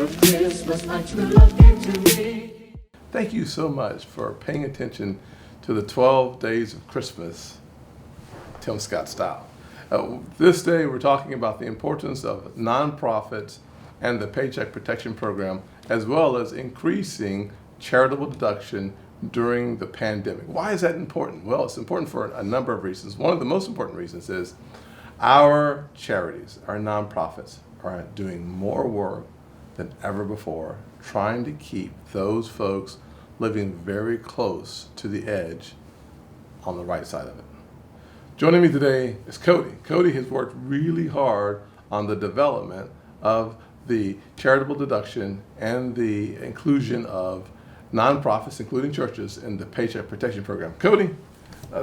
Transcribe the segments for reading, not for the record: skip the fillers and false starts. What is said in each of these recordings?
Christmas, my true love gave to me. Thank you so much for paying attention to the 12 Days of Christmas, Tim Scott style. This day we're talking about the importance of nonprofits and the Paycheck Protection Program, as well as increasing charitable deduction during the pandemic. Why is that important? Well, it's important for a number of reasons. One of the most important reasons is our charities, our nonprofits, are doing more work than ever before, trying to keep those folks living very close to the edge on the right side of it. Joining me today is Cody. Cody has worked really hard on the development of the charitable deduction and the inclusion of nonprofits, including churches, in the Paycheck Protection Program. Cody,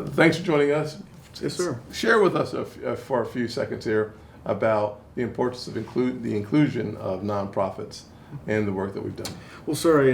thanks for joining us. Yes, sir. Share with us for a few seconds here about the importance of the inclusion of nonprofits in the work that we've done. Well, sir,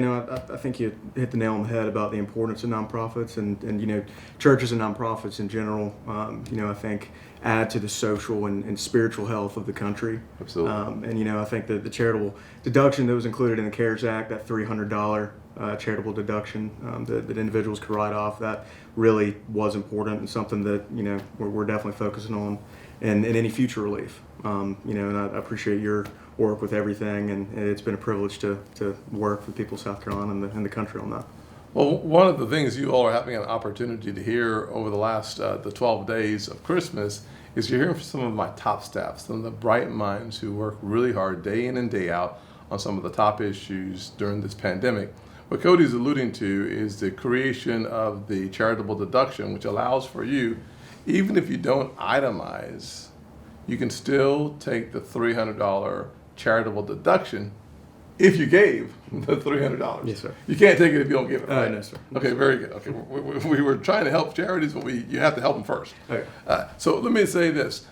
I think you hit the nail on the head about the importance of nonprofits and churches and nonprofits in general, I think add to the social and spiritual health of the country. Absolutely. I think that the charitable deduction that was included in the CARES Act, that $300 charitable deduction that individuals could write off, that really was important and something that, we're definitely focusing on in any future relief. And I appreciate your work with everything, and it's been a privilege to work with people of South Carolina and the country on that. Well, one of the things you all are having an opportunity to hear over the last the 12 days of Christmas is you're hearing from some of my top staff, some of the bright minds who work really hard day in and day out on some of the top issues during this pandemic. What Cody's alluding to is the creation of the charitable deduction, which allows for you, even if you don't itemize, you can still take the $300 charitable deduction if you gave the $300. Yes, sir. You can't take it if you don't give it, right? No, sir. Okay, very good. Okay, we were trying to help charities, but you have to help them first. Okay. So let me say this.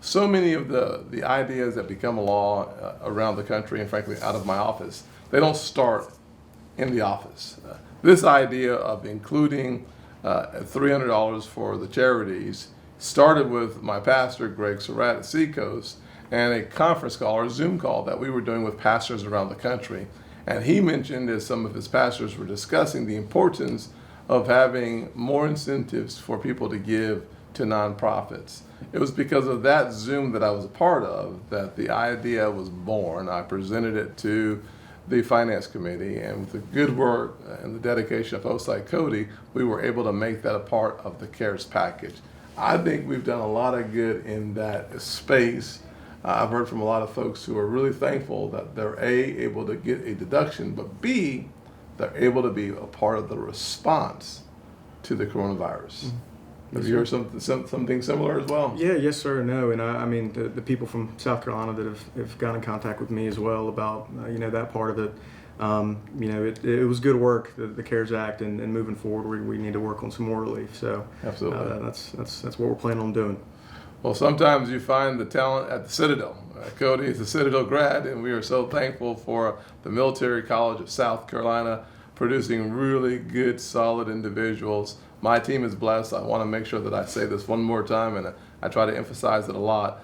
So many of the ideas that become a law around the country, and frankly out of my office, they don't start in the office. This idea of including $300 for the charities started with my pastor, Greg Surratt at Seacoast, and a conference call or Zoom call that we were doing with pastors around the country. And he mentioned, as some of his pastors were discussing, the importance of having more incentives for people to give to nonprofits. It was because of that Zoom that I was a part of that the idea was born. I presented it to the Finance Committee, and with the good work and the dedication of folks like Cody, we were able to make that a part of the CARES package. I think we've done a lot of good in that space. I've heard from a lot of folks who are really thankful that they're able to get a deduction, but B, they're able to be a part of the response to the coronavirus. Mm-hmm. Have you heard something similar as well? Yeah, yes, sir, no. And I mean, the people from South Carolina that have gotten in contact with me as well about, that part of it. It was good work, the CARES Act, and moving forward, we need to work on some more relief. So Absolutely. That's what we're planning on doing. Well, sometimes you find the talent at the Citadel. Cody is a Citadel grad, and we are so thankful for the Military College of South Carolina producing really good, solid individuals. My team is blessed. I want to make sure that I say this one more time, and I try to emphasize it a lot.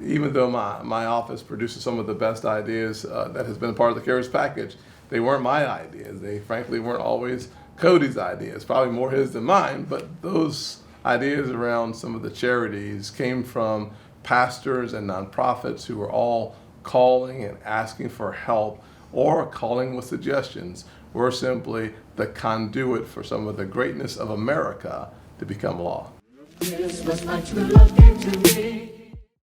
Even though my office produces some of the best ideas that has been part of the CARES package, they weren't my ideas. They frankly weren't always Cody's ideas, probably more his than mine, but those ideas around some of the charities came from pastors and nonprofits who were all calling and asking for help or calling with suggestions. We're simply the conduit for some of the greatness of America to become law. Christmas, my true love gave to me.